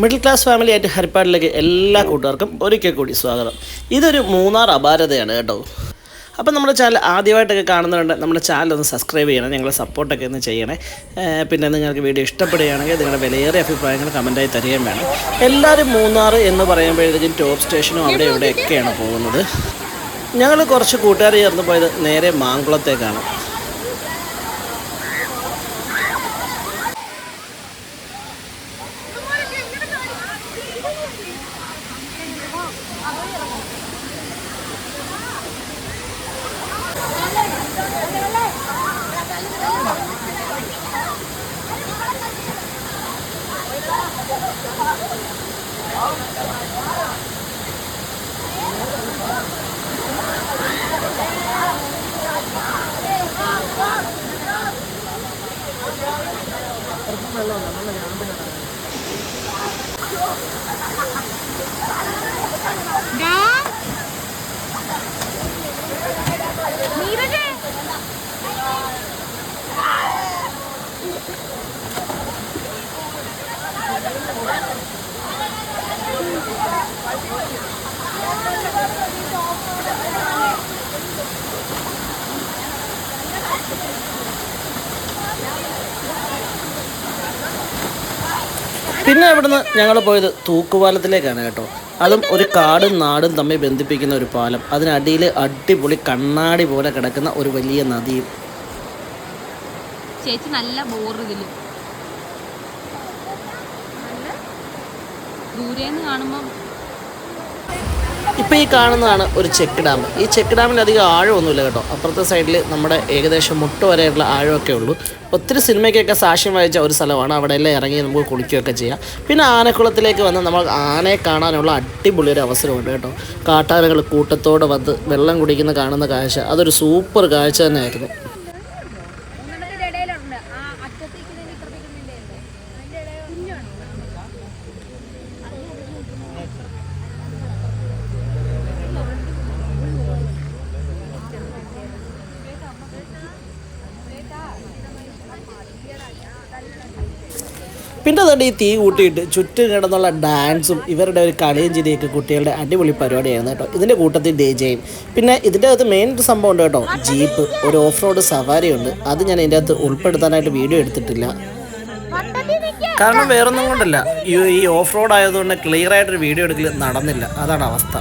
Middle class family ആയിട്ട് ഹരിപ്പാടിലേക്ക് എല്ലാ കൂട്ടുകാർക്കും ഒരിക്കൽ കൂടി സ്വാഗതം. ഇതൊരു മൂന്നാർ അപാരതയാണ് കേട്ടോ. അപ്പം നമ്മുടെ ചാനൽ ആദ്യമായിട്ടൊക്കെ കാണുന്നതുകൊണ്ട് നമ്മുടെ ചാനൽ ഒന്ന് സബ്സ്ക്രൈബ് ചെയ്യണം, ഞങ്ങളെ സപ്പോർട്ടൊക്കെ ഒന്ന് ചെയ്യണേ. പിന്നെ നിങ്ങൾക്ക് വീഡിയോ ഇഷ്ടപ്പെടുകയാണെങ്കിൽ നിങ്ങളുടെ വിലയേറിയ അഭിപ്രായങ്ങൾ കമൻറ്റായി തരികയും വേണം. എല്ലാവരും മൂന്നാർ എന്ന് പറയുമ്പോഴത്തേക്കും ടോപ്പ് സ്റ്റേഷനും അവിടെ ഇവിടെയൊക്കെയാണ് പോകുന്നത്. ഞങ്ങൾ കുറച്ച് കൂട്ടുകാർ ചേർന്ന് പോയത് നേരെ മാങ്കുളത്തേക്കാണ്. പിന്നെ അവിടുന്ന് ഞങ്ങൾ പോയത് തൂക്കുപാലത്തിലേക്കാണ് കേട്ടോ. അതും ഒരു കാടും നാടും തമ്മിൽ ബന്ധിപ്പിക്കുന്ന ഒരു പാലം, അതിനടിയിൽ അടിപൊളി കണ്ണാടി പോലെ കിടക്കുന്ന ഒരു വലിയ നദിയും. ചേച്ചി നല്ല ബോറിലും ദൂരേന്ന് കാണുമ്പോൾ ഇപ്പോൾ ഈ കാണുന്നതാണ് ഒരു ചെക്ക് ഡാം. ഈ ചെക്ക് ഡാമിൽ അധികം ആഴമൊന്നുമില്ല കേട്ടോ. അപ്പുറത്തെ സൈഡിൽ നമ്മുടെ ഏകദേശം മുട്ട് വരെയുള്ള ആഴമൊക്കെ ഉള്ളൂ. ഒത്തിരി സിനിമയ്ക്കൊക്കെ സാക്ഷ്യം വഹിച്ച ഒരു സ്ഥലമാണ്. അവിടെ എല്ലാം ഇറങ്ങി നമുക്ക് കുളിക്കുകയൊക്കെ ചെയ്യാം. പിന്നെ ആനക്കുളത്തിലേക്ക് വന്ന് നമ്മൾ ആനയെ കാണാനുള്ള അടിപൊളി ഒരു അവസരമുണ്ട് കേട്ടോ. കാട്ടാനകൾ കൂട്ടത്തോടെ വന്ന് വെള്ളം കുടിക്കുന്ന കാണുന്ന കാഴ്ച അതൊരു സൂപ്പർ കാഴ്ച തന്നെയായിരുന്നു. പിന്നെ തന്നെ ഈ തീ കൂട്ടിയിട്ട് ചുറ്റും കിടന്നുള്ള ഡാൻസും ഇവരുടെ ഒരു കളിയും ചിരിയൊക്കെ കുട്ടികളുടെ അടിപൊളി പരിപാടിയായിരുന്നു കേട്ടോ. ഇതിൻ്റെ കൂട്ടത്തിൽ DJയും. പിന്നെ ഇതിൻ്റെ അകത്ത് മെയിൻ ഒരു സംഭവം ഉണ്ട് കേട്ടോ, ജീപ്പ്, ഒരു ഓഫ് റോഡ് സവാരി ഉണ്ട്. അത് ഞാൻ ഇതിൻ്റെ അകത്ത് ഉൾപ്പെടുത്താനായിട്ട് വീഡിയോ എടുത്തിട്ടില്ല, കാരണം വേറൊന്നും കൊണ്ടല്ല, ഈ ഓഫ് റോഡ് ആയതുകൊണ്ട് ക്ലിയർ ആയിട്ടൊരു വീഡിയോ എടുക്കൽ നടന്നില്ല. അതാണ് അവസ്ഥ.